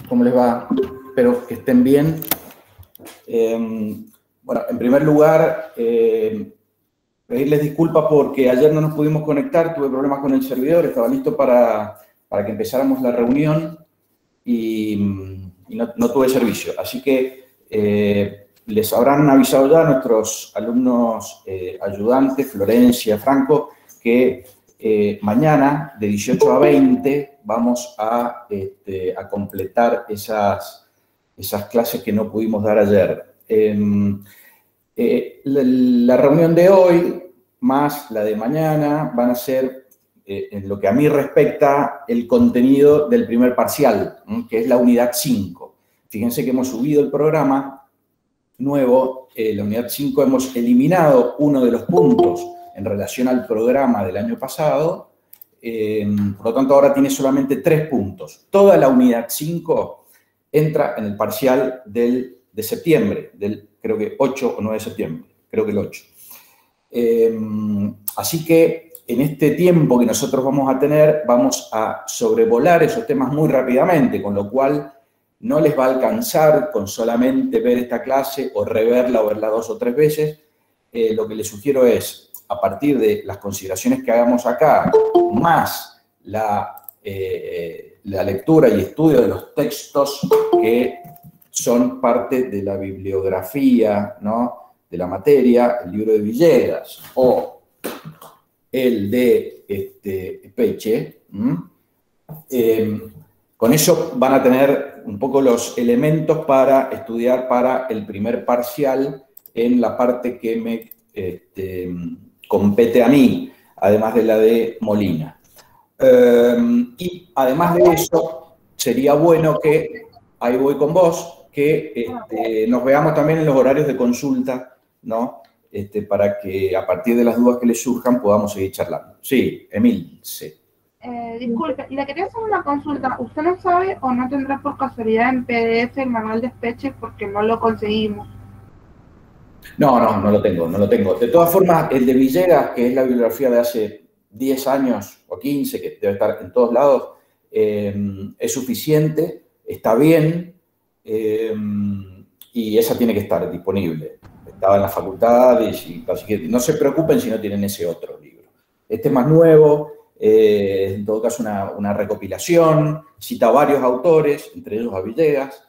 ¿Cómo les va? Espero que estén bien. Bueno, en primer lugar, pedirles disculpas porque ayer no nos pudimos conectar, tuve problemas con el servidor, estaba listo para que empezáramos la reunión y no tuve servicio. Así que les habrán avisado ya a nuestros alumnos ayudantes, Florencia, Franco, que mañana de 18 a 20 vamos a completar esas clases que no pudimos dar ayer. La reunión de hoy más la de mañana van a ser, en lo que a mí respecta, el contenido del primer parcial, que es la unidad 5. Fíjense que hemos subido el programa nuevo, la unidad 5 hemos eliminado uno de los puntos en relación al programa del año pasado, por lo tanto ahora tiene solamente 3 puntos. Toda la unidad 5 entra en el parcial de septiembre, del creo que 8 o 9 de septiembre, creo que el 8. Así que en este tiempo que nosotros vamos a tener, vamos a sobrevolar esos temas muy rápidamente, con lo cual no les va a alcanzar con solamente ver esta clase o reverla o verla 2 o 3 veces. Lo que les sugiero es, a partir de las consideraciones que hagamos acá, más la lectura y estudio de los textos que son parte de la bibliografía, ¿no?, de la materia, el libro de Villegas o el de Peche. Con eso van a tener un poco los elementos para estudiar para el primer parcial en la parte que me compete a mí, además de la de Molina. Y además de eso, sería bueno que, ahí voy con vos, que nos veamos también en los horarios de consulta, ¿no? Para que a partir de las dudas que les surjan podamos seguir charlando. Sí, Emil, sí. Disculpe, le quería hacer una consulta. ¿Usted no sabe o no tendrá por casualidad en PDF el manual de Peche porque no lo conseguimos? No lo tengo. De todas formas, el de Villegas, que es la bibliografía de hace 10 años o 15, que debe estar en todos lados, es suficiente, está bien, y esa tiene que estar disponible. Estaba en la facultad, y así que no se preocupen si no tienen ese otro libro. Este es más nuevo, en todo caso una recopilación, cita varios autores, entre ellos a Villegas,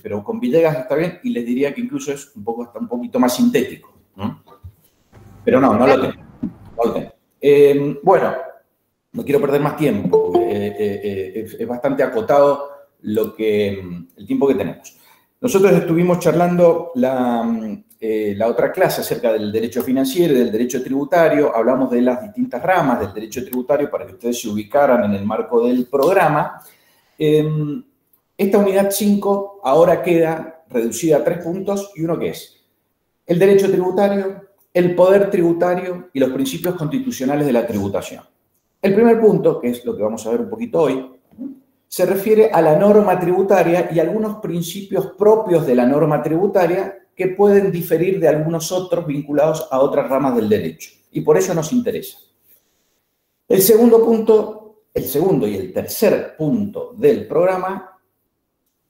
pero con Villegas está bien, y les diría que incluso es hasta un poquito más sintético. Pero no lo tengo. Bueno, no quiero perder más tiempo, porque es bastante acotado el tiempo que tenemos. Nosotros estuvimos charlando la otra clase acerca del derecho financiero y del derecho tributario. Hablamos de las distintas ramas del derecho tributario para que ustedes se ubicaran en el marco del programa. Esta unidad 5 ahora queda reducida a 3 puntos, y uno que es el derecho tributario, el poder tributario y los principios constitucionales de la tributación. El primer punto, que es lo que vamos a ver un poquito hoy, se refiere a la norma tributaria y algunos principios propios de la norma tributaria que pueden diferir de algunos otros vinculados a otras ramas del derecho. Y por eso nos interesa. El segundo y el tercer punto del programa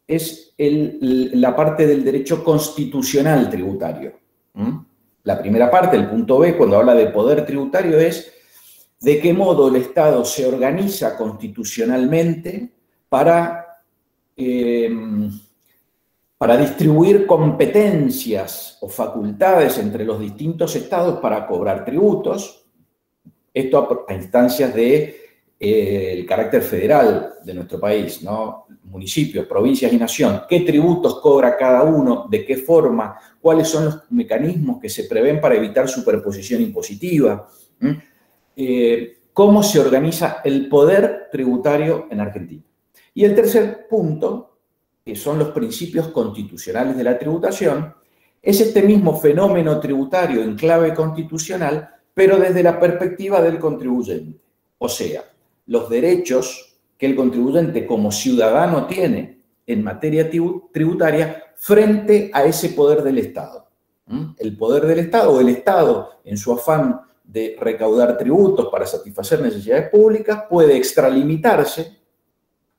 es la parte del derecho constitucional tributario. La primera parte, el punto B, cuando habla de poder tributario, es de qué modo el Estado se organiza constitucionalmente para distribuir competencias o facultades entre los distintos estados para cobrar tributos, esto a instancias del carácter federal de nuestro país, ¿no? Municipios, provincias y nación. ¿Qué tributos cobra cada uno? ¿De qué forma? ¿Cuáles son los mecanismos que se prevén para evitar superposición impositiva? ¿Cómo se organiza el poder tributario en Argentina? Y el tercer punto, que son los principios constitucionales de la tributación, es este mismo fenómeno tributario en clave constitucional, pero desde la perspectiva del contribuyente. O sea, los derechos que el contribuyente como ciudadano tiene en materia tributaria frente a ese poder del Estado. El poder del Estado, o el Estado, en su afán de recaudar tributos para satisfacer necesidades públicas, puede extralimitarse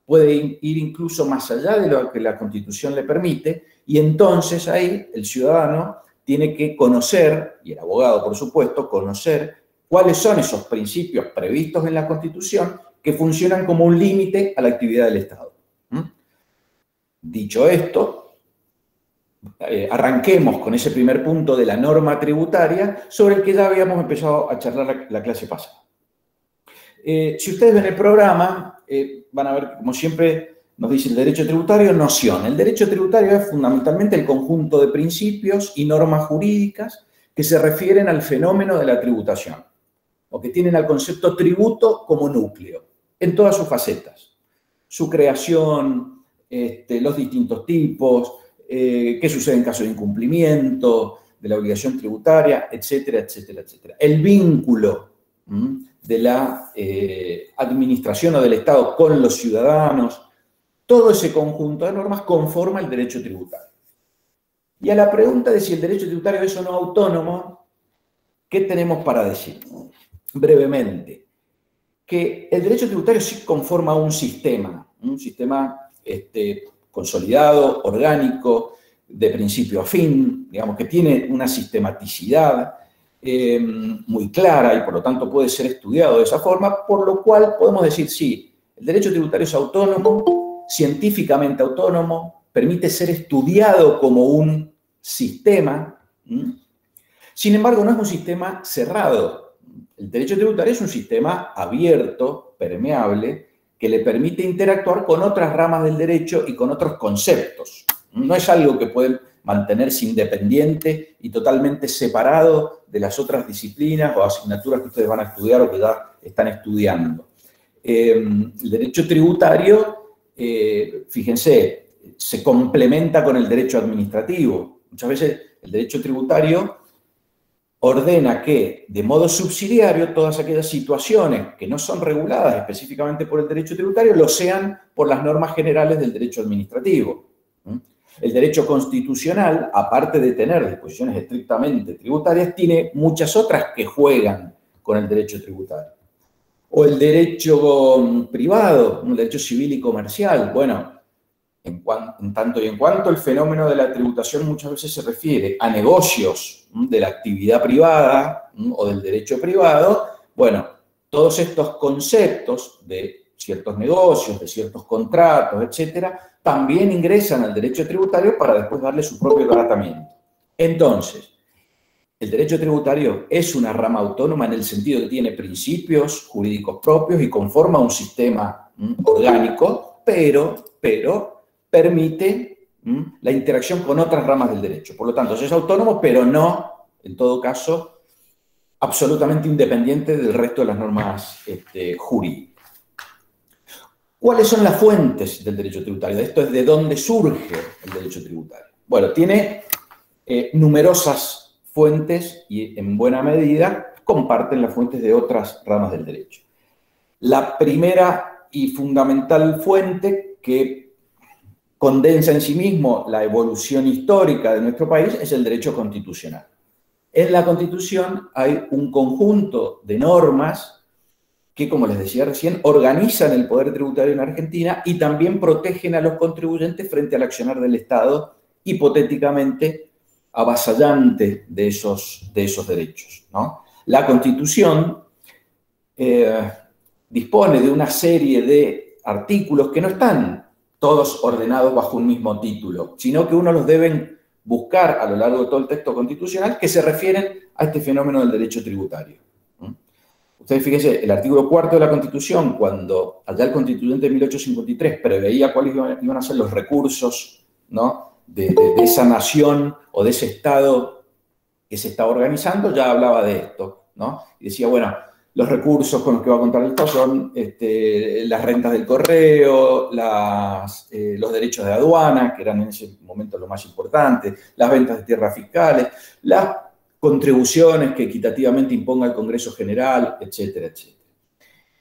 puede ir incluso más allá de lo que la Constitución le permite, y entonces ahí el ciudadano tiene que conocer, y el abogado por supuesto, conocer cuáles son esos principios previstos en la Constitución que funcionan como un límite a la actividad del Estado. Dicho esto, arranquemos con ese primer punto de la norma tributaria sobre el que ya habíamos empezado a charlar la clase pasada. Si ustedes ven el programa, van a ver, como siempre nos dice el derecho tributario, noción. El derecho tributario es fundamentalmente el conjunto de principios y normas jurídicas que se refieren al fenómeno de la tributación, o que tienen al concepto tributo como núcleo, en todas sus facetas. Su creación, los distintos tipos, qué sucede en caso de incumplimiento de la obligación tributaria, etcétera, etcétera, etcétera. El vínculo de la administración o del Estado con los ciudadanos, todo ese conjunto de normas conforma el derecho tributario. Y a la pregunta de si el derecho tributario es o no autónomo, ¿qué tenemos para decir? Brevemente, que el derecho tributario sí conforma un sistema consolidado, orgánico, de principio a fin, digamos que tiene una sistematicidad muy clara y por lo tanto puede ser estudiado de esa forma, por lo cual podemos decir, sí, el derecho tributario es autónomo, científicamente autónomo, permite ser estudiado como un sistema. Sin embargo, no es un sistema cerrado. El derecho tributario es un sistema abierto, permeable, que le permite interactuar con otras ramas del derecho y con otros conceptos. No es algo que puede mantenerse independiente y totalmente separado de las otras disciplinas o asignaturas que ustedes van a estudiar o que ya están estudiando. El derecho tributario, fíjense, se complementa con el derecho administrativo. Muchas veces el derecho tributario ordena que, de modo subsidiario, todas aquellas situaciones que no son reguladas específicamente por el derecho tributario lo sean por las normas generales del derecho administrativo. El derecho constitucional, aparte de tener disposiciones estrictamente tributarias, tiene muchas otras que juegan con el derecho tributario. O el derecho privado, un derecho civil y comercial. Bueno, en tanto y en cuanto el fenómeno de la tributación muchas veces se refiere a negocios de la actividad privada o del derecho privado, bueno, todos estos conceptos de ciertos negocios, de ciertos contratos, etcétera, también ingresan al derecho tributario para después darle su propio tratamiento. Entonces, el derecho tributario es una rama autónoma en el sentido que tiene principios jurídicos propios y conforma un sistema orgánico, pero permite la interacción con otras ramas del derecho. Por lo tanto, es autónomo, pero no, en todo caso, absolutamente independiente del resto de las normas jurídicas. ¿Cuáles son las fuentes del derecho tributario? Esto es de dónde surge el derecho tributario. Bueno, tiene numerosas fuentes y en buena medida comparten las fuentes de otras ramas del derecho. La primera y fundamental fuente que condensa en sí mismo la evolución histórica de nuestro país es el derecho constitucional. En la Constitución hay un conjunto de normas que, como les decía recién, organizan el poder tributario en Argentina y también protegen a los contribuyentes frente al accionar del Estado, hipotéticamente avasallante de esos derechos, ¿no? La Constitución dispone de una serie de artículos que no están todos ordenados bajo un mismo título, sino que uno los deben buscar a lo largo de todo el texto constitucional que se refieren a este fenómeno del derecho tributario. Ustedes fíjense, el artículo 4 de la Constitución, cuando allá el constituyente de 1853 preveía cuáles iban a ser los recursos, ¿no?, de esa nación o de ese Estado que se estaba organizando, ya hablaba de esto, ¿no? Y decía, bueno, los recursos con los que va a contar el Estado son las rentas del correo, los derechos de aduana, que eran en ese momento lo más importante, las ventas de tierras fiscales, las contribuciones que equitativamente imponga el Congreso General, etcétera, etcétera.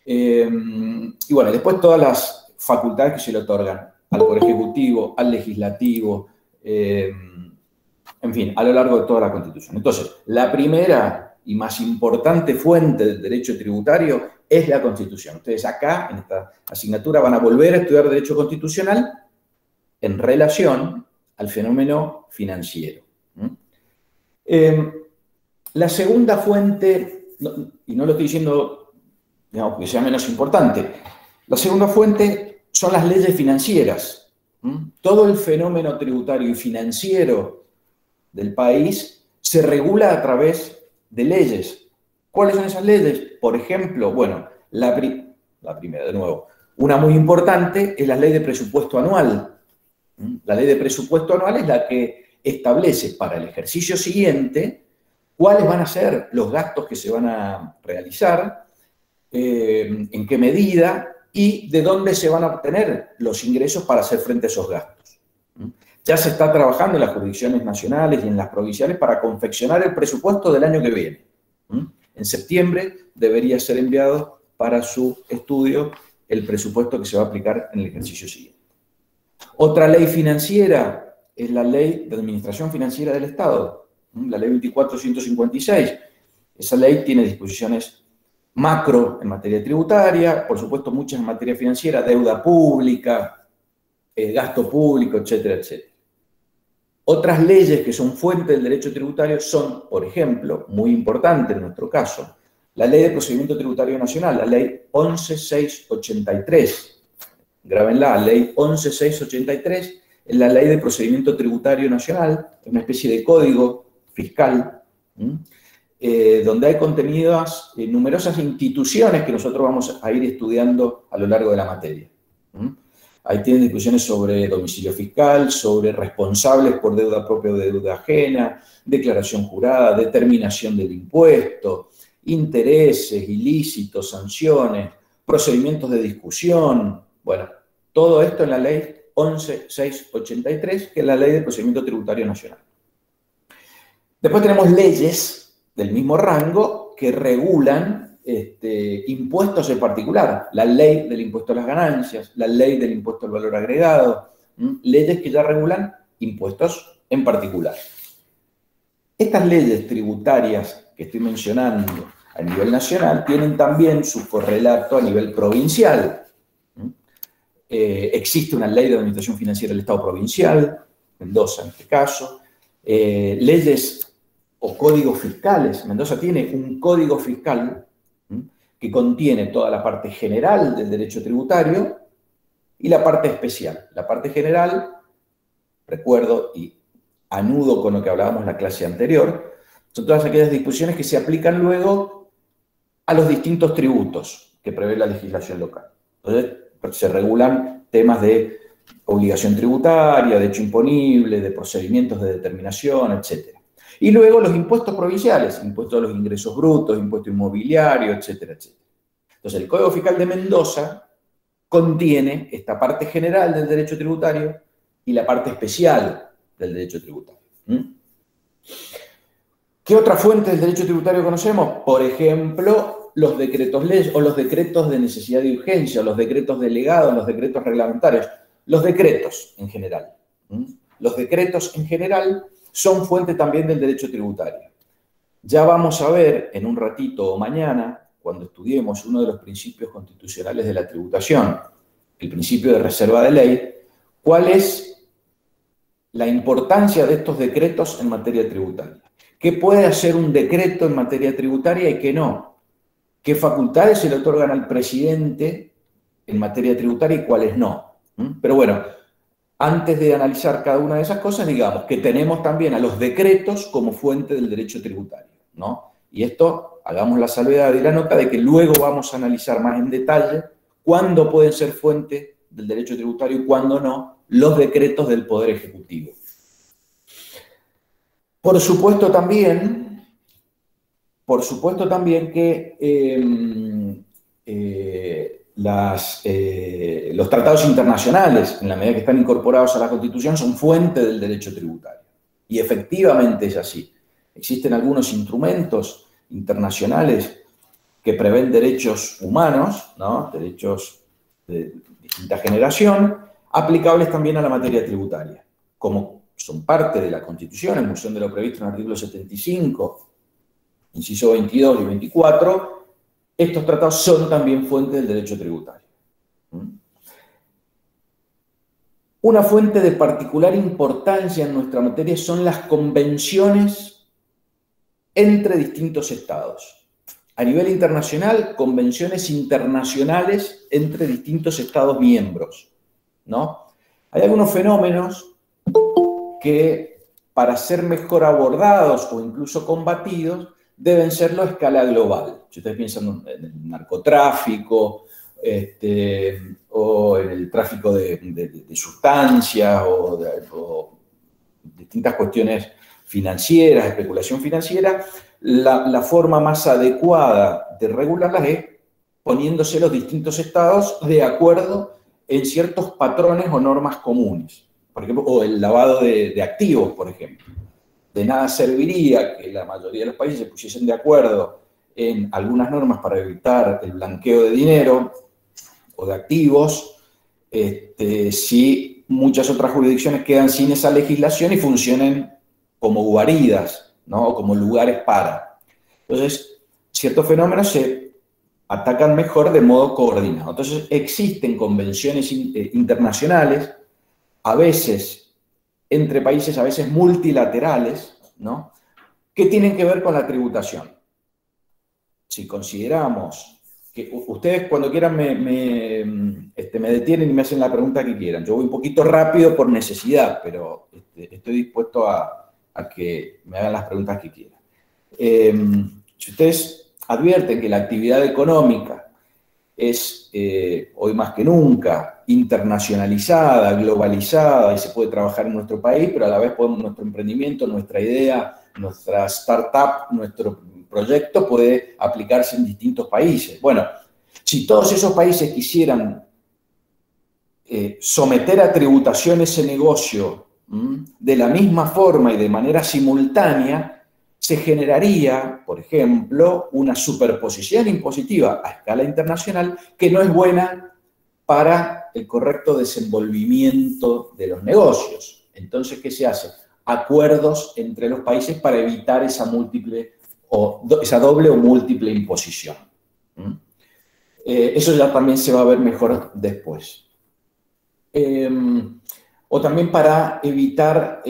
Y bueno, después todas las facultades que se le otorgan al Poder Ejecutivo, al Legislativo, en fin, a lo largo de toda la Constitución. Entonces, la primera y más importante fuente del derecho tributario es la Constitución. Ustedes acá, en esta asignatura, van a volver a estudiar derecho constitucional en relación al fenómeno financiero. La segunda fuente, y no lo estoy diciendo, digamos, que sea menos importante, la segunda fuente son las leyes financieras. Todo el fenómeno tributario y financiero del país se regula a través de leyes. ¿Cuáles son esas leyes? Por ejemplo, bueno, la primera, de nuevo, una muy importante es la ley de presupuesto anual. La ley de presupuesto anual es la que establece para el ejercicio siguiente cuáles van a ser los gastos que se van a realizar, en qué medida y de dónde se van a obtener los ingresos para hacer frente a esos gastos. Ya se está trabajando en las jurisdicciones nacionales y en las provinciales para confeccionar el presupuesto del año que viene. En septiembre debería ser enviado para su estudio el presupuesto que se va a aplicar en el ejercicio siguiente. Otra ley financiera es la Ley de Administración Financiera del Estado, la Ley 24.156. Esa ley tiene disposiciones macro en materia tributaria, por supuesto muchas en materia financiera, deuda pública, gasto público, etcétera, etcétera. Otras leyes que son fuente del derecho tributario son, por ejemplo, muy importante en nuestro caso, la Ley de Procedimiento Tributario Nacional, la Ley 11.683. Grábenla, Ley 11.683 es la Ley de Procedimiento Tributario Nacional, es una especie de código fiscal, donde hay contenidas numerosas instituciones que nosotros vamos a ir estudiando a lo largo de la materia. Ahí tienen discusiones sobre domicilio fiscal, sobre responsables por deuda propia o deuda ajena, declaración jurada, determinación del impuesto, intereses, ilícitos, sanciones, procedimientos de discusión. Bueno, todo esto en la Ley 11.683, que es la Ley de Procedimiento Tributario Nacional. Después tenemos leyes del mismo rango que regulan impuestos en particular, la ley del impuesto a las ganancias, la ley del impuesto al valor agregado, leyes que ya regulan impuestos en particular. Estas leyes tributarias que estoy mencionando a nivel nacional tienen también su correlato a nivel provincial. Existe una ley de administración financiera del Estado provincial, Mendoza en este caso, leyes o códigos fiscales. Mendoza tiene un código fiscal que contiene toda la parte general del derecho tributario y la parte especial. La parte general, recuerdo y anudo con lo que hablábamos en la clase anterior, son todas aquellas disposiciones que se aplican luego a los distintos tributos que prevé la legislación local. Entonces, se regulan temas de obligación tributaria, de hecho imponible, de procedimientos de determinación, etc. Y luego los impuestos provinciales, impuestos a los ingresos brutos, impuesto inmobiliario, etcétera, etcétera. Entonces, el Código Fiscal de Mendoza contiene esta parte general del derecho tributario y la parte especial del derecho tributario. ¿Qué otra fuente del derecho tributario conocemos? Por ejemplo, los decretos leyes o los decretos de necesidad y urgencia, los decretos delegados, los decretos reglamentarios, los decretos en general. Los decretos en general son fuente también del derecho tributario. Ya vamos a ver en un ratito o mañana, cuando estudiemos uno de los principios constitucionales de la tributación, el principio de reserva de ley, cuál es la importancia de estos decretos en materia tributaria. ¿Qué puede hacer un decreto en materia tributaria y qué no? ¿Qué facultades se le otorgan al presidente en materia tributaria y cuáles no? Pero bueno, antes de analizar cada una de esas cosas, digamos que tenemos también a los decretos como fuente del derecho tributario, ¿no? Y esto, hagamos la salvedad y la nota de que luego vamos a analizar más en detalle cuándo pueden ser fuente del derecho tributario y cuándo no los decretos del Poder Ejecutivo. Por supuesto también que los tratados internacionales, en la medida que están incorporados a la Constitución, son fuente del derecho tributario. Y efectivamente es así. Existen algunos instrumentos internacionales que prevén derechos humanos, ¿no? Derechos de distinta generación, aplicables también a la materia tributaria, como son parte de la Constitución, en función de lo previsto en el artículo 75 inciso 22 y 24, estos tratados son también fuente del derecho tributario. Una fuente de particular importancia en nuestra materia son las convenciones entre distintos estados. A nivel internacional, convenciones internacionales entre distintos estados miembros, ¿no? Hay algunos fenómenos que, para ser mejor abordados o incluso combatidos, deben serlo a escala global. Si ustedes piensan en el narcotráfico, o en el tráfico de sustancias, o distintas cuestiones financieras, especulación financiera, la forma más adecuada de regularlas es poniéndose los distintos estados de acuerdo en ciertos patrones o normas comunes. Por ejemplo, o el lavado de activos, por ejemplo. De nada serviría que la mayoría de los países se pusiesen de acuerdo en algunas normas para evitar el blanqueo de dinero o de activos, si muchas otras jurisdicciones quedan sin esa legislación y funcionen como guaridas, ¿no? O como lugares para. Entonces, ciertos fenómenos se atacan mejor de modo coordinado. Entonces, existen convenciones internacionales, a veces entre países, a veces multilaterales, ¿no? Que tienen que ver con la tributación. Si consideramos que ustedes cuando quieran me detienen y me hacen la pregunta que quieran. Yo voy un poquito rápido por necesidad, pero estoy dispuesto a que me hagan las preguntas que quieran. Si ustedes advierten que la actividad económica es, hoy más que nunca, internacionalizada, globalizada, y se puede trabajar en nuestro país, pero a la vez nuestro emprendimiento, nuestra idea, nuestra startup, nuestro proyecto puede aplicarse en distintos países. Bueno, si todos esos países quisieran someter a tributación ese negocio de la misma forma y de manera simultánea, se generaría, por ejemplo, una superposición impositiva a escala internacional que no es buena para el correcto desenvolvimiento de los negocios. Entonces, ¿qué se hace? Acuerdos entre los países para evitar esa doble o múltiple imposición. Eso ya también se va a ver mejor después. O también para evitar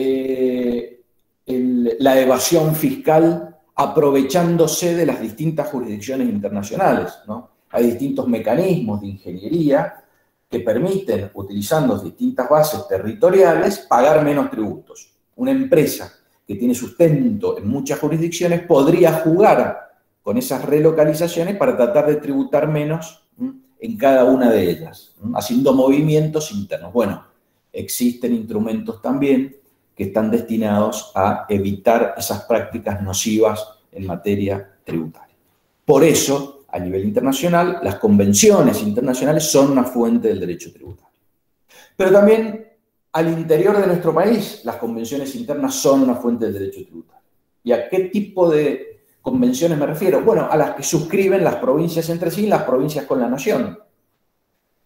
la evasión fiscal aprovechándose de las distintas jurisdicciones internacionales, ¿no? Hay distintos mecanismos de ingeniería que permiten, utilizando distintas bases territoriales, pagar menos tributos. Una empresa que tiene sustento en muchas jurisdicciones podría jugar con esas relocalizaciones para tratar de tributar menos en cada una de ellas, haciendo movimientos internos. Bueno, existen instrumentos también que están destinados a evitar esas prácticas nocivas en materia tributaria. Por eso, a nivel internacional, las convenciones internacionales son una fuente del derecho tributario. Pero también al interior de nuestro país, las convenciones internas son una fuente del derecho tributario. ¿Y a qué tipo de convenciones me refiero? Bueno, a las que suscriben las provincias entre sí y las provincias con la nación.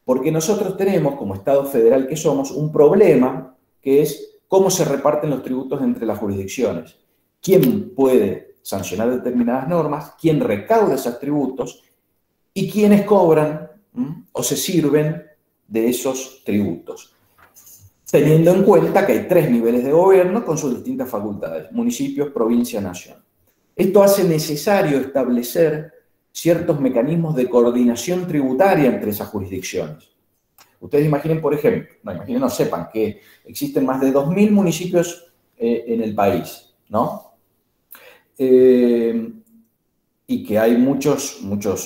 Porque nosotros tenemos, como Estado federal que somos, un problema que es cómo se reparten los tributos entre las jurisdicciones. ¿Quién puede sancionar determinadas normas? ¿Quién recauda esos tributos? ¿Y quiénes cobran o se sirven de esos tributos? Teniendo en cuenta que hay 3 niveles de gobierno con sus distintas facultades: municipios, provincia, nación. Esto hace necesario establecer ciertos mecanismos de coordinación tributaria entre esas jurisdicciones. Ustedes imaginen, por ejemplo, no sepan que existen más de 2.000 municipios en el país, ¿no? Y que hay muchos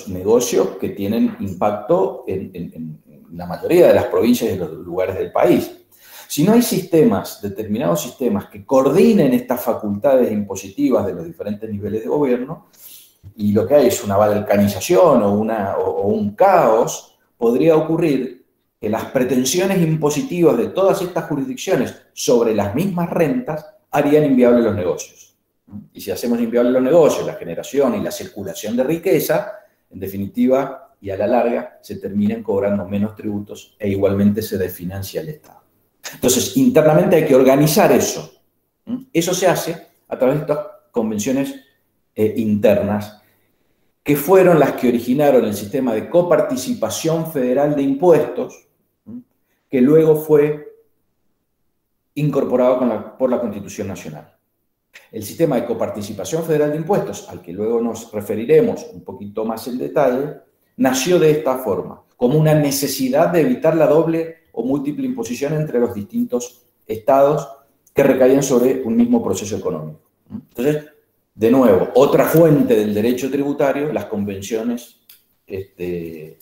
negocios que tienen impacto en la mayoría de las provincias y de los lugares del país. Si no hay determinados sistemas que coordinen estas facultades impositivas de los diferentes niveles de gobierno, y lo que hay es una balcanización o un caos, podría ocurrir que las pretensiones impositivas de todas estas jurisdicciones sobre las mismas rentas harían inviables los negocios. Y si hacemos inviables los negocios, la generación y la circulación de riqueza, en definitiva y a la larga, se terminan cobrando menos tributos e igualmente se desfinancia el Estado. Entonces, internamente hay que organizar eso. Eso se hace a través de estas convenciones internas, que fueron las que originaron el sistema de coparticipación federal de impuestos, que luego fue incorporado por la Constitución Nacional. El sistema de coparticipación federal de impuestos, al que luego nos referiremos un poquito más en detalle, nació de esta forma, como una necesidad de evitar la doble o múltiple imposición entre los distintos estados que recaían sobre un mismo proceso económico. Entonces, de nuevo, otra fuente del derecho tributario, las convenciones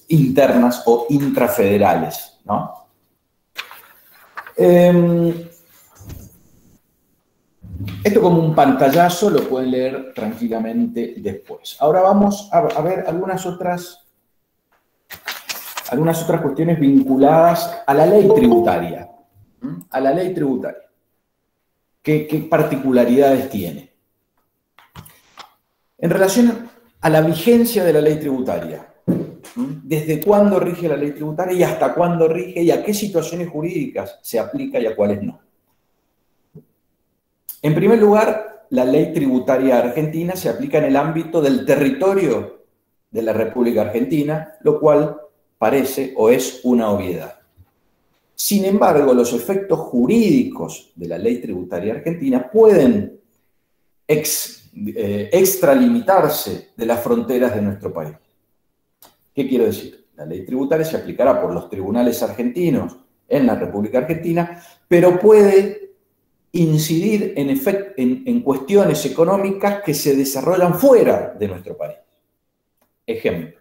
internas o intrafederales, ¿no? Esto como un pantallazo lo pueden leer tranquilamente después. Ahora vamos a ver algunas otras cuestiones vinculadas a la ley tributaria. A la ley tributaria. ¿Qué particularidades tiene? En relación a la vigencia de la ley tributaria, ¿desde cuándo rige la ley tributaria y hasta cuándo rige y a qué situaciones jurídicas se aplica y a cuáles no? En primer lugar, la ley tributaria argentina se aplica en el ámbito del territorio de la República Argentina, lo cual parece o es una obviedad. Sin embargo, los efectos jurídicos de la ley tributaria argentina pueden extralimitarse de las fronteras de nuestro país. ¿Qué quiero decir? La ley tributaria se aplicará por los tribunales argentinos en la República Argentina, pero puede incidir en cuestiones económicas que se desarrollan fuera de nuestro país. Ejemplo,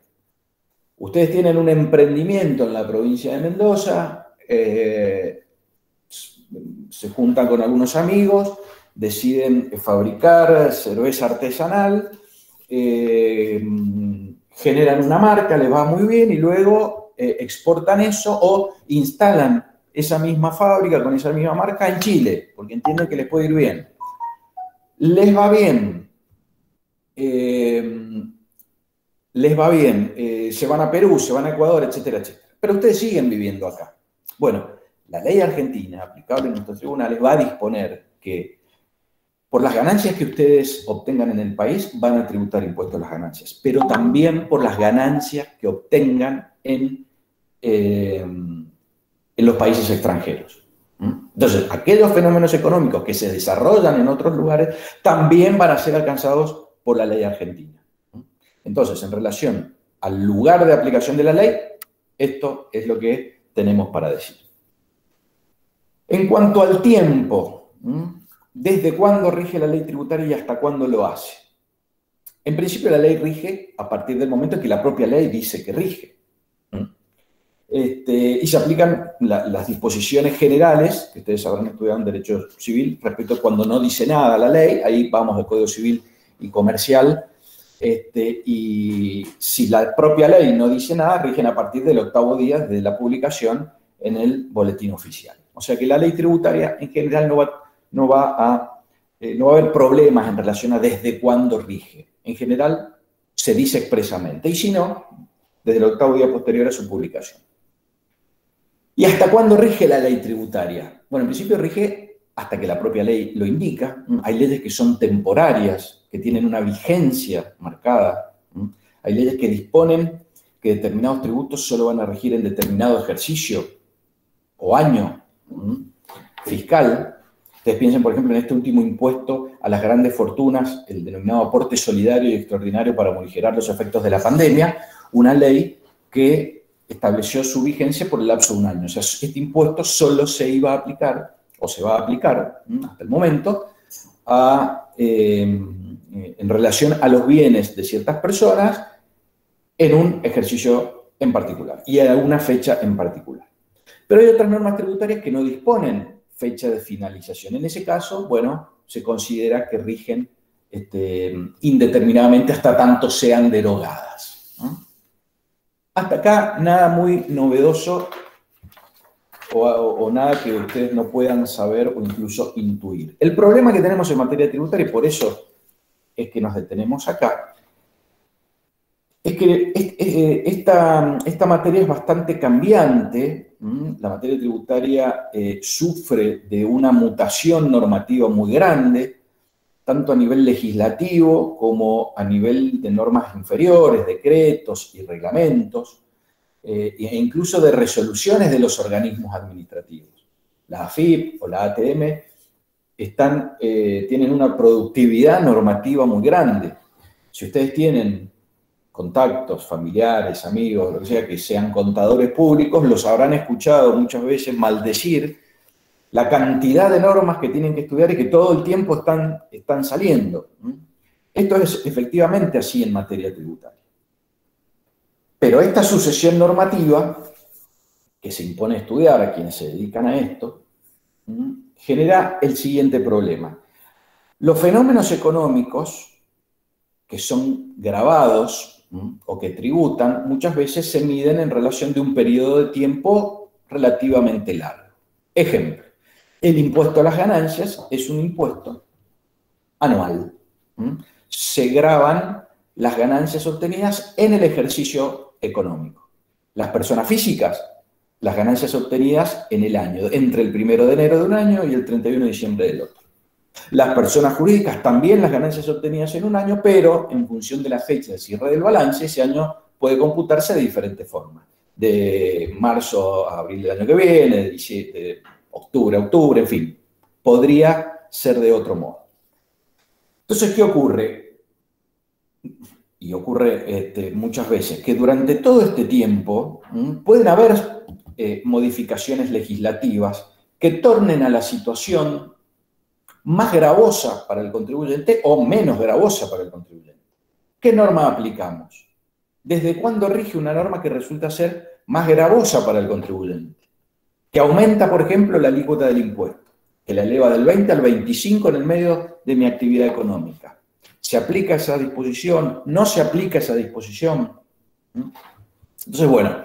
ustedes tienen un emprendimiento en la provincia de Mendoza, se juntan con algunos amigos, deciden fabricar cerveza artesanal, generan una marca, les va muy bien y luego exportan eso o instalan esa misma fábrica con esa misma marca en Chile, porque entienden que les puede ir bien. Les va bien, se van a Perú, se van a Ecuador, etcétera, etcétera. Pero ustedes siguen viviendo acá. Bueno, la ley argentina, aplicable en nuestros tribunales, va a disponer que por las ganancias que ustedes obtengan en el país, van a tributar impuestos a las ganancias, pero también por las ganancias que obtengan en los países extranjeros. Entonces, aquellos fenómenos económicos que se desarrollan en otros lugares también van a ser alcanzados por la ley argentina. Entonces, en relación al lugar de aplicación de la ley, esto es lo que tenemos para decir. En cuanto al tiempo, ¿desde cuándo rige la ley tributaria y hasta cuándo lo hace? En principio, la ley rige a partir del momento en que la propia ley dice que rige. Y se aplican las disposiciones generales, que ustedes habrán estudiado en Derecho Civil, respecto a cuando no dice nada la ley, ahí vamos al Código Civil y Comercial, y si la propia ley no dice nada, rigen a partir del 8º día de la publicación en el Boletín Oficial. O sea que la ley tributaria en general no va a haber problemas en relación a desde cuándo rige. En general se dice expresamente, y si no, desde el 8º día posterior a su publicación. ¿Y hasta cuándo rige la ley tributaria? Bueno, en principio rige hasta que la propia ley lo indica. Hay leyes que son temporarias, que tienen una vigencia marcada. Hay leyes que disponen que determinados tributos solo van a regir en determinado ejercicio o año fiscal. Ustedes piensen, por ejemplo, en este último impuesto a las grandes fortunas, el denominado aporte solidario y extraordinario para morigerar los efectos de la pandemia, una ley que estableció su vigencia por el lapso de un año. O sea, este impuesto solo se iba a aplicar, o se va a aplicar hasta el momento, en relación a los bienes de ciertas personas en un ejercicio en particular y a una fecha en particular. Pero hay otras normas tributarias que no disponen fecha de finalización. En ese caso, bueno, se considera que rigen indeterminadamente hasta tanto sean derogadas, ¿no? Hasta acá nada muy novedoso o nada que ustedes no puedan saber o incluso intuir. El problema que tenemos en materia tributaria, y por eso es que nos detenemos acá, es que esta materia es bastante cambiante. La materia tributaria sufre de una mutación normativa muy grande. tanto a nivel legislativo como a nivel de normas inferiores, decretos y reglamentos, e incluso de resoluciones de los organismos administrativos. La AFIP o la ATM tienen una productividad normativa muy grande. Si ustedes tienen contactos, familiares, amigos, lo que sea, que sean contadores públicos, los habrán escuchado muchas veces maldecir la cantidad de normas que tienen que estudiar y que todo el tiempo están saliendo. Esto es efectivamente así en materia tributaria. Pero esta sucesión normativa que se impone estudiar a quienes se dedican a esto, genera el siguiente problema. Los fenómenos económicos que son gravados o que tributan, muchas veces se miden en relación de un periodo de tiempo relativamente largo. Ejemplo, el impuesto a las ganancias es un impuesto anual. Se gravan las ganancias obtenidas en el ejercicio económico. Las personas físicas, las ganancias obtenidas en el año, entre el 1 de enero de un año y el 31 de diciembre del otro. Las personas jurídicas también las ganancias obtenidas en un año, pero en función de la fecha de cierre del balance, ese año puede computarse de diferentes formas. De marzo a abril del año que viene, de octubre a octubre, en fin. Podría ser de otro modo. Entonces, ¿qué ocurre? Y ocurre muchas veces, que durante todo este tiempo pueden haber modificaciones legislativas que tornen a la situación más gravosa para el contribuyente o menos gravosa para el contribuyente. ¿Qué norma aplicamos? ¿Desde cuándo rige una norma que resulta ser más gravosa para el contribuyente? Que aumenta, por ejemplo, la alícuota del impuesto, que la eleva del 20 al 25 en el medio de mi actividad económica. ¿Se aplica esa disposición? ¿No se aplica esa disposición? Entonces, bueno,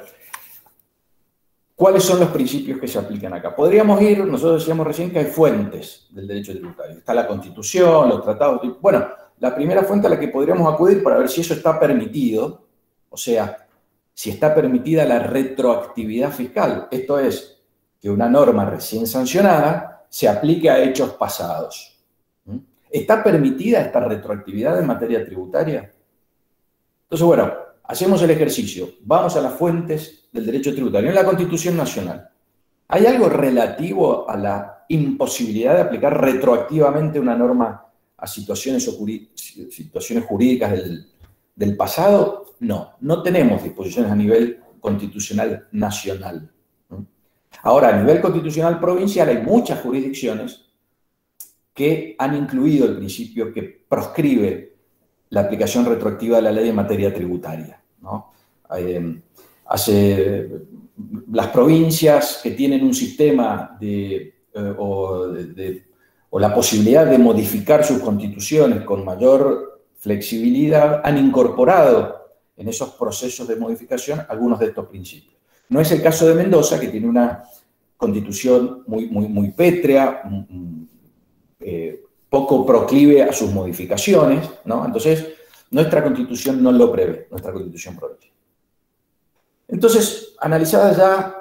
¿cuáles son los principios que se aplican acá? Podríamos ir, nosotros decíamos recién que hay fuentes del derecho tributario. Está la Constitución, los tratados. Bueno, la primera fuente a la que podríamos acudir para ver si eso está permitido, o sea, si está permitida la retroactividad fiscal. Esto es, que una norma recién sancionada se aplique a hechos pasados. ¿Está permitida esta retroactividad en materia tributaria? Entonces, bueno, hacemos el ejercicio. Vamos a las fuentes del derecho tributario. En la Constitución Nacional, ¿hay algo relativo a la imposibilidad de aplicar retroactivamente una norma a situaciones jurídicas del pasado? No, no tenemos disposiciones a nivel constitucional nacional. Ahora, a nivel constitucional provincial hay muchas jurisdicciones que han incluido el principio que proscribe la aplicación retroactiva de la ley en materia tributaria, ¿no? Las provincias que tienen un sistema o la posibilidad de modificar sus constituciones con mayor flexibilidad han incorporado en esos procesos de modificación algunos de estos principios. No es el caso de Mendoza, que tiene una constitución muy pétrea, poco proclive a sus modificaciones, ¿no? Entonces, nuestra constitución no lo prevé, nuestra constitución provincial. Entonces, analizada ya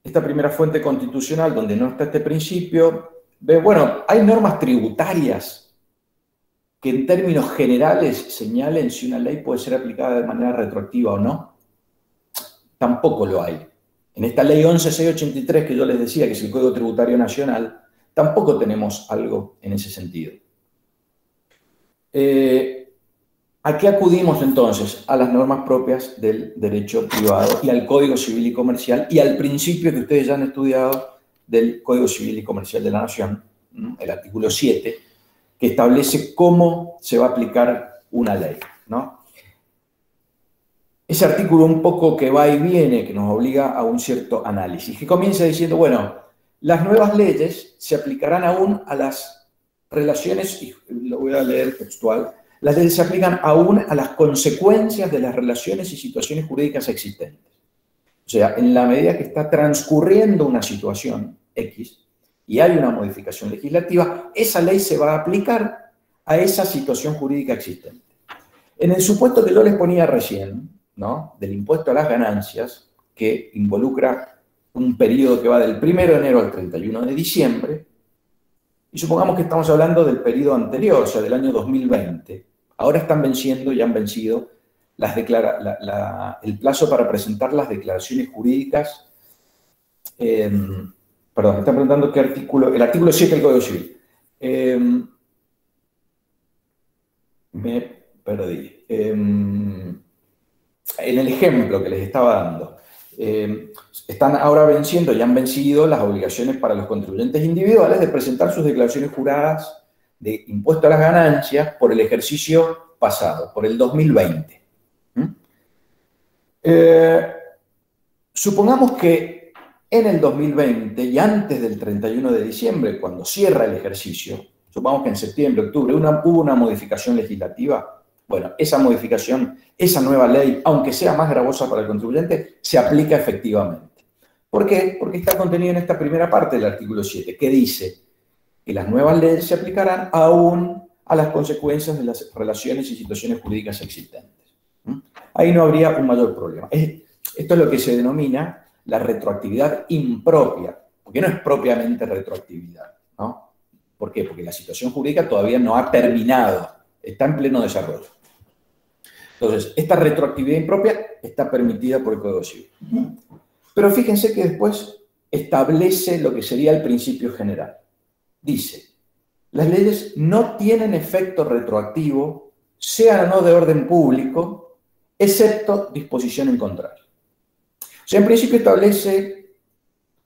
esta primera fuente constitucional donde no está este principio, bueno, hay normas tributarias que en términos generales señalen si una ley puede ser aplicada de manera retroactiva o no. Tampoco lo hay. En esta ley 11.683 que yo les decía, que es el Código Tributario Nacional, tampoco tenemos algo en ese sentido. ¿A qué acudimos entonces? A las normas propias del derecho privado y al Código Civil y Comercial y al principio que ustedes ya han estudiado del Código Civil y Comercial de la Nación, el artículo 7, que establece cómo se va a aplicar una ley, ¿no? Ese artículo un poco que va y viene, que nos obliga a un cierto análisis, que comienza diciendo, bueno, las nuevas leyes se aplicarán aún a las relaciones, y lo voy a leer textual, las leyes se aplican aún a las consecuencias de las relaciones y situaciones jurídicas existentes. O sea, en la medida que está transcurriendo una situación X y hay una modificación legislativa, esa ley se va a aplicar a esa situación jurídica existente. En el supuesto que yo les ponía recién, ¿no?, del impuesto a las ganancias, que involucra un periodo que va del 1 de enero al 31 de diciembre, Y supongamos que estamos hablando del periodo anterior, o sea, del año 2020. Ahora están venciendo y han vencido el plazo para presentar las declaraciones jurídicas. Perdón, me están preguntando qué artículo, el artículo 7 del Código Civil. Me perdí. En el ejemplo que les estaba dando, están ahora venciendo y han vencido las obligaciones para los contribuyentes individuales de presentar sus declaraciones juradas de impuesto a las ganancias por el ejercicio pasado, por el 2020. Supongamos que en el 2020 y antes del 31 de diciembre, cuando cierra el ejercicio, supongamos que en septiembre, octubre, hubo una modificación legislativa. Bueno, esa modificación, esa nueva ley, aunque sea más gravosa para el contribuyente, se aplica efectivamente. ¿Por qué? Porque está contenido en esta primera parte del artículo 7, que dice que las nuevas leyes se aplicarán aún a las consecuencias de las relaciones y situaciones jurídicas existentes. Ahí no habría un mayor problema. Esto es lo que se denomina la retroactividad impropia, porque no es propiamente retroactividad, ¿no? ¿Por qué? Porque la situación jurídica todavía no ha terminado, está en pleno desarrollo. Entonces, esta retroactividad impropia está permitida por el Código Civil. Pero fíjense que después establece lo que sería el principio general. Dice, las leyes no tienen efecto retroactivo, sean o no de orden público, excepto disposición en contrario. O sea, en principio establece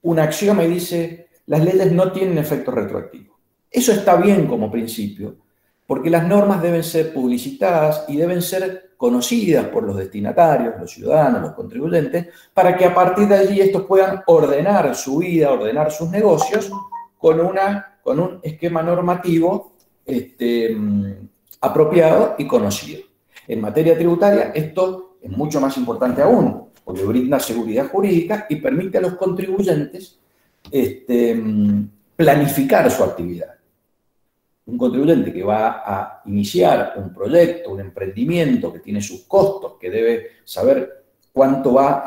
un axioma y dice, las leyes no tienen efecto retroactivo. Eso está bien como principio, porque las normas deben ser publicitadas y deben ser conocidas por los destinatarios, los ciudadanos, los contribuyentes, para que a partir de allí estos puedan ordenar su vida, ordenar sus negocios con un esquema normativo apropiado y conocido. En materia tributaria esto es mucho más importante aún, porque brinda seguridad jurídica y permite a los contribuyentes planificar su actividad. Un contribuyente que va a iniciar un proyecto, un emprendimiento que tiene sus costos, que debe saber cuánto va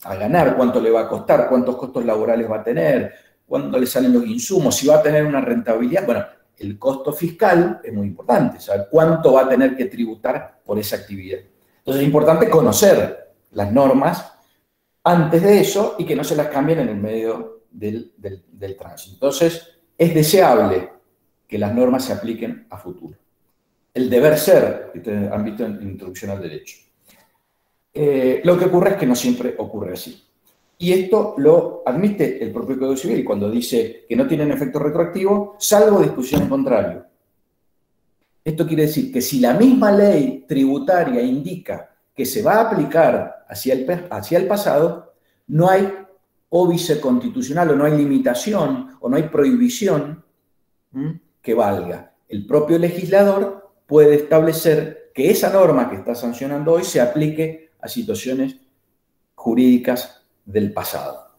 a ganar, cuánto le va a costar, cuántos costos laborales va a tener, cuándo le salen los insumos, si va a tener una rentabilidad. Bueno, el costo fiscal es muy importante, saber cuánto va a tener que tributar por esa actividad. Entonces es importante conocer las normas antes de eso y que no se las cambien en el medio del tránsito. Entonces es deseable que las normas se apliquen a futuro. El deber ser, que ustedes han visto en Introducción al Derecho. Lo que ocurre es que no siempre ocurre así. Y esto lo admite el propio Código Civil cuando dice que no tienen efecto retroactivo, salvo discusión en contrario. Esto quiere decir que si la misma ley tributaria indica que se va a aplicar hacia el pasado, no hay óbice constitucional o no hay limitación o no hay prohibición que valga. El propio legislador puede establecer que esa norma que está sancionando hoy se aplique a situaciones jurídicas del pasado.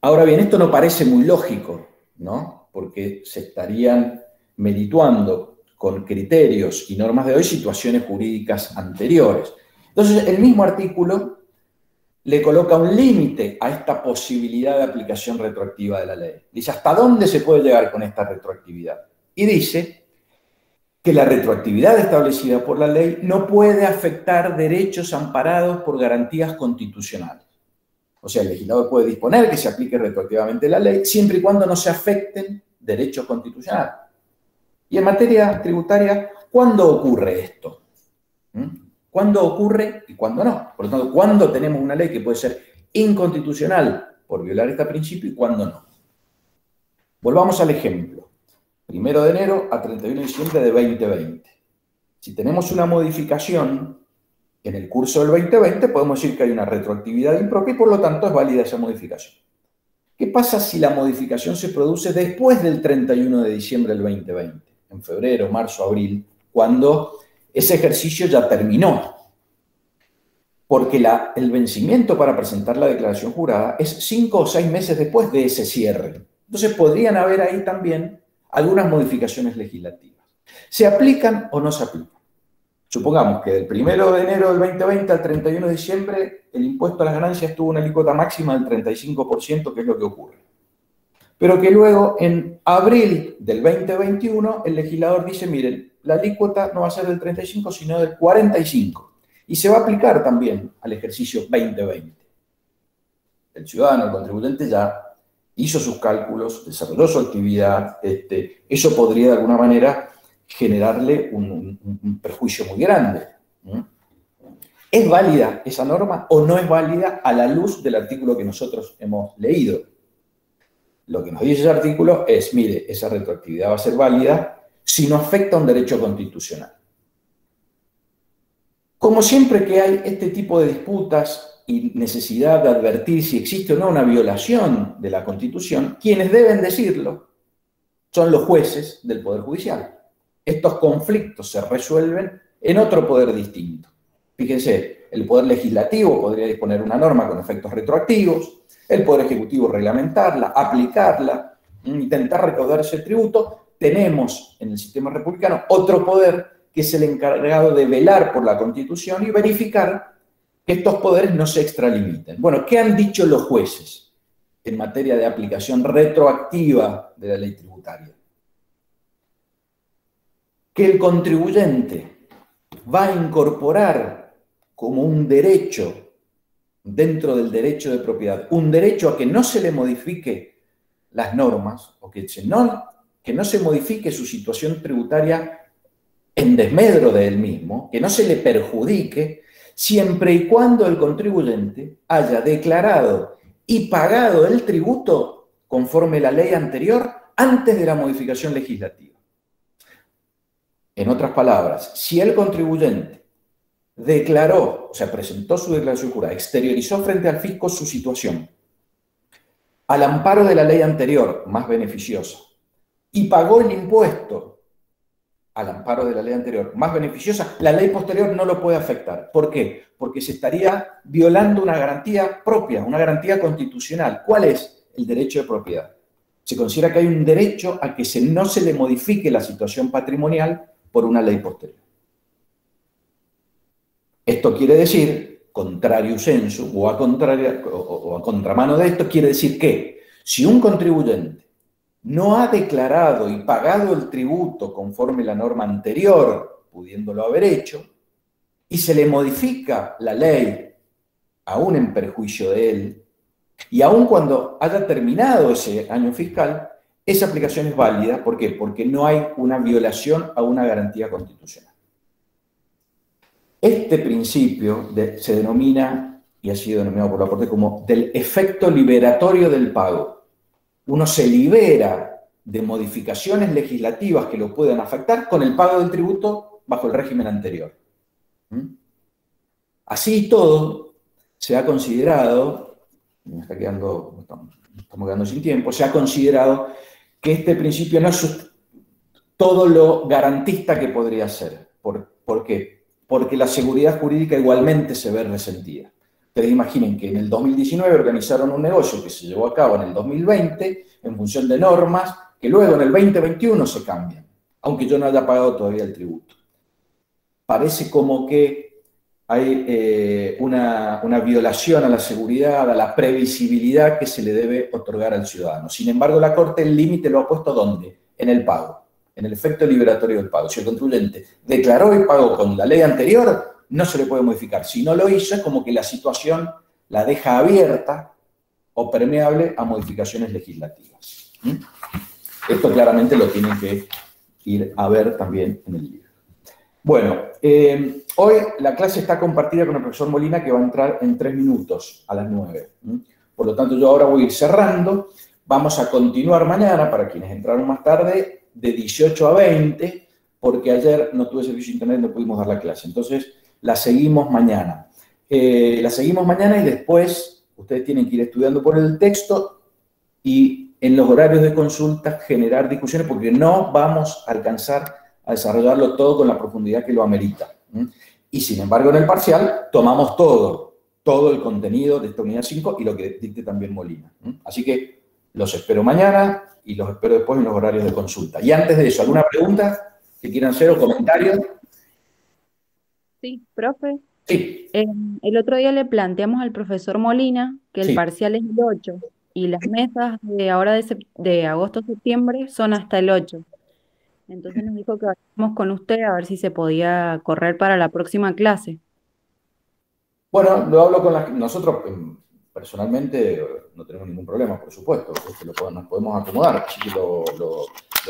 Ahora bien, esto no parece muy lógico, ¿no? Porque se estarían medituando con criterios y normas de hoy situaciones jurídicas anteriores. Entonces, el mismo artículo le coloca un límite a esta posibilidad de aplicación retroactiva de la ley. Dice, ¿hasta dónde se puede llegar con esta retroactividad? Y dice que la retroactividad establecida por la ley no puede afectar derechos amparados por garantías constitucionales. O sea, el legislador puede disponer que se aplique retroactivamente la ley siempre y cuando no se afecten derechos constitucionales. Y en materia tributaria, ¿cuándo ocurre esto? ¿Cuándo ocurre y cuándo no? Por lo tanto, ¿cuándo tenemos una ley que puede ser inconstitucional por violar este principio y cuándo no? Volvamos al ejemplo. 1 de enero a 31 de diciembre de 2020. Si tenemos una modificación en el curso del 2020, podemos decir que hay una retroactividad impropia y por lo tanto es válida esa modificación. ¿Qué pasa si la modificación se produce después del 31 de diciembre del 2020? En febrero, marzo, abril, cuando ese ejercicio ya terminó. Porque el vencimiento para presentar la declaración jurada es 5 o 6 meses después de ese cierre. Entonces podrían haber ahí también algunas modificaciones legislativas. ¿Se aplican o no se aplican? Supongamos que del 1 de enero del 2020 al 31 de diciembre el impuesto a las ganancias tuvo una alícuota máxima del 35%, que es lo que ocurre. Pero que luego, en abril del 2021, el legislador dice, miren, la alícuota no va a ser del 35, sino del 45. Y se va a aplicar también al ejercicio 2020. El ciudadano, el contribuyente, ya hizo sus cálculos, desarrolló su actividad. Eso podría, de alguna manera, generarle un perjuicio muy grande. ¿Es válida esa norma o no es válida a la luz del artículo que nosotros hemos leído? Lo que nos dice ese artículo es, mire, esa retroactividad va a ser válida si no afecta a un derecho constitucional. Como siempre que hay este tipo de disputas y necesidad de advertir si existe o no una violación de la Constitución, quienes deben decirlo son los jueces del Poder Judicial. Estos conflictos se resuelven en otro poder distinto. Fíjense, el Poder Legislativo podría disponer una norma con efectos retroactivos, el Poder Ejecutivo reglamentarla, aplicarla, intentar recaudar ese tributo. Tenemos en el sistema republicano otro poder que es el encargado de velar por la Constitución y verificar que estos poderes no se extralimiten. Bueno, ¿qué han dicho los jueces en materia de aplicación retroactiva de la ley tributaria? Que el contribuyente va a incorporar como un derecho dentro del derecho de propiedad, un derecho a que no se le modifique las normas o que no se modifique su situación tributaria en desmedro de él mismo, que no se le perjudique, siempre y cuando el contribuyente haya declarado y pagado el tributo conforme la ley anterior antes de la modificación legislativa. En otras palabras, si el contribuyente declaró, o sea, presentó su declaración jurada, exteriorizó frente al fisco su situación, al amparo de la ley anterior, más beneficiosa, y pagó el impuesto al amparo de la ley anterior, más beneficiosa, la ley posterior no lo puede afectar. ¿Por qué? Porque se estaría violando una garantía propia, una garantía constitucional. ¿Cuál es? El derecho de propiedad. Se considera que hay un derecho a que no se le modifique la situación patrimonial por una ley posterior. Esto quiere decir, contrario sensu, o a contramano de esto, quiere decir que si un contribuyente no ha declarado y pagado el tributo conforme la norma anterior, pudiéndolo haber hecho, y se le modifica la ley, aún en perjuicio de él, y aún cuando haya terminado ese año fiscal, esa aplicación es válida. ¿Por qué? Porque no hay una violación a una garantía constitucional. Este principio se denomina, y ha sido denominado por la Corte como del efecto liberatorio del pago. Uno se libera de modificaciones legislativas que lo puedan afectar con el pago del tributo bajo el régimen anterior. Así y todo, se ha considerado, estamos quedando sin tiempo, se ha considerado que este principio no es todo lo garantista que podría ser. ¿Por qué? Porque la seguridad jurídica igualmente se ve resentida. Ustedes imaginen que en el 2019 organizaron un negocio que se llevó a cabo en el 2020 en función de normas que luego en el 2021 se cambian, aunque yo no haya pagado todavía el tributo. Parece como que hay una violación a la seguridad, a la previsibilidad que se le debe otorgar al ciudadano. Sin embargo, la Corte el límite lo ha puesto ¿dónde? En el pago, en el efecto liberatorio del pago. Si el contribuyente declaró y pagó con la ley anterior, no se le puede modificar. Si no lo hizo, es como que la situación la deja abierta o permeable a modificaciones legislativas. Esto claramente lo tienen que ir a ver también en el libro. Bueno, hoy la clase está compartida con el profesor Molina, que va a entrar en 3 minutos a las 9. Por lo tanto, yo ahora voy a ir cerrando. Vamos a continuar mañana, para quienes entraron más tarde, de 18 a 20, porque ayer no tuve servicio de internet, no pudimos dar la clase. Entonces, la seguimos mañana. Y después ustedes tienen que ir estudiando por el texto y en los horarios de consulta generar discusiones, porque no vamos a alcanzar a desarrollarlo todo con la profundidad que lo amerita. Y sin embargo, en el parcial tomamos todo el contenido de esta unidad 5 y lo que dicte también Molina. Así que los espero mañana y los espero después en los horarios de consulta. Y antes de eso, ¿alguna pregunta que quieran hacer o comentario? Sí, profe. Sí, El otro día le planteamos al profesor Molina que el sí. parcial es el 8 y las mesas de ahora de agosto a septiembre son hasta el 8. Entonces nos dijo que hablamos con usted a ver si se podía correr para la próxima clase. Bueno, lo hablo con nosotros personalmente no tenemos ningún problema, por supuesto, nos podemos acomodar, así que lo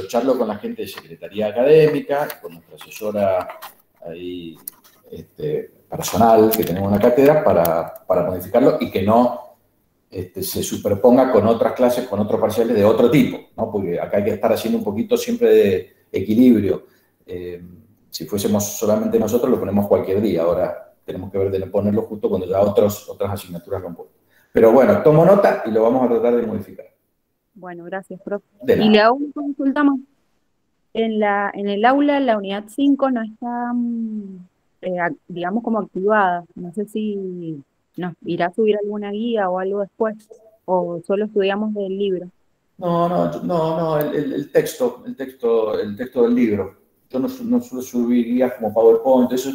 charlo con la gente de Secretaría Académica, con nuestra asesora ahí, personal que tenemos en la cátedra para modificarlo y que no se superponga con otras clases, con otros parciales de otro tipo, ¿no? Porque acá hay que estar haciendo un poquito siempre de equilibrio. Si fuésemos solamente nosotros, lo ponemos cualquier día. Ahora tenemos que ver de ponerlo justo cuando ya otras asignaturas lo han puesto. Pero bueno, tomo nota y lo vamos a tratar de modificar. Bueno, gracias, profe. De Y le nada. hago una consulta más. En el aula, la unidad 5 no está, digamos, como activada. No sé si nos irá a subir alguna guía o algo después, o solo estudiamos del libro. No, el texto del libro. Yo no suelo subir guías como PowerPoint, eso,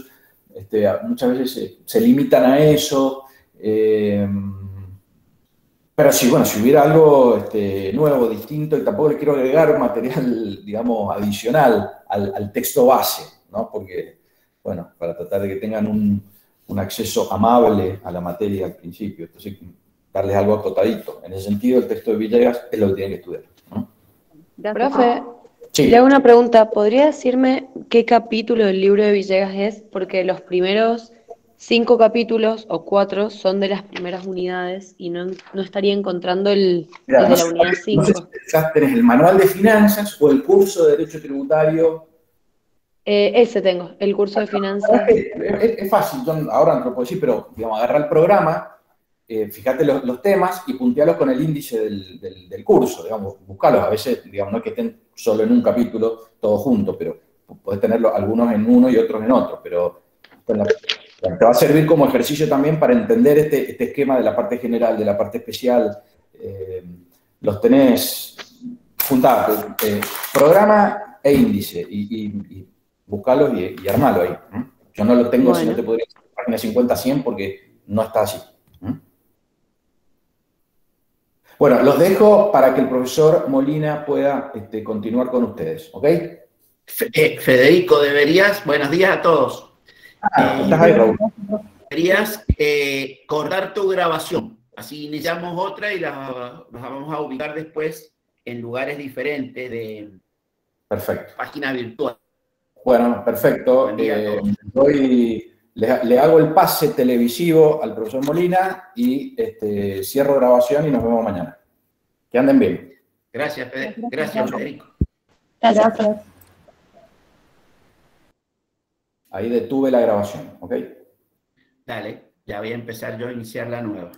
muchas veces se limitan a eso. Pero sí, bueno, si hubiera algo nuevo, distinto, y tampoco le quiero agregar material, digamos, adicional al texto base, ¿no? Porque, bueno, para tratar de que tengan un acceso amable a la materia al principio. Entonces, darles algo acotadito. En ese sentido, el texto de Villegas es lo que tienen que estudiar, ¿no? Gracias, profe. Profe, le Sí. hago una pregunta. ¿Podría decirme qué capítulo del libro de Villegas es? Porque los primeros 5 capítulos o 4 son de las primeras unidades y no estaría encontrando el Mira, de la unidad no sé si 5. tenés el manual de finanzas o el curso de Derecho Tributario. Ese tengo, el curso de finanzas. Es fácil, yo ahora no te lo puedo decir, pero digamos, agarra el programa, fíjate los temas y puntealos con el índice del curso, digamos, buscalos. A veces, digamos, no es que estén solo en un capítulo, todos juntos, pero puedes tenerlos algunos en uno y otros en otro, pero bueno, te va a servir como ejercicio también para entender este esquema de la parte general, de la parte especial. Los tenés juntados, programa e índice, y buscarlos y armarlo ahí. Yo no lo tengo, si no Bueno, te podría decir página 50 a 100 porque no está así. Bueno, los dejo para que el profesor Molina pueda continuar con ustedes, ¿ok? Federico, buenos días a todos. ¿Estás ahí, Raúl? Deberías cortar tu grabación. Así iniciamos otra y las vamos a ubicar después en lugares diferentes de Perfecto. página virtual. Bueno, perfecto. Buen día a todos. Le hago el pase televisivo al profesor Molina y cierro grabación y nos vemos mañana. Que anden bien. Gracias, Federico. gracias. Ahí detuve la grabación, ¿ok? Dale, ya voy a empezar yo a iniciar la nueva.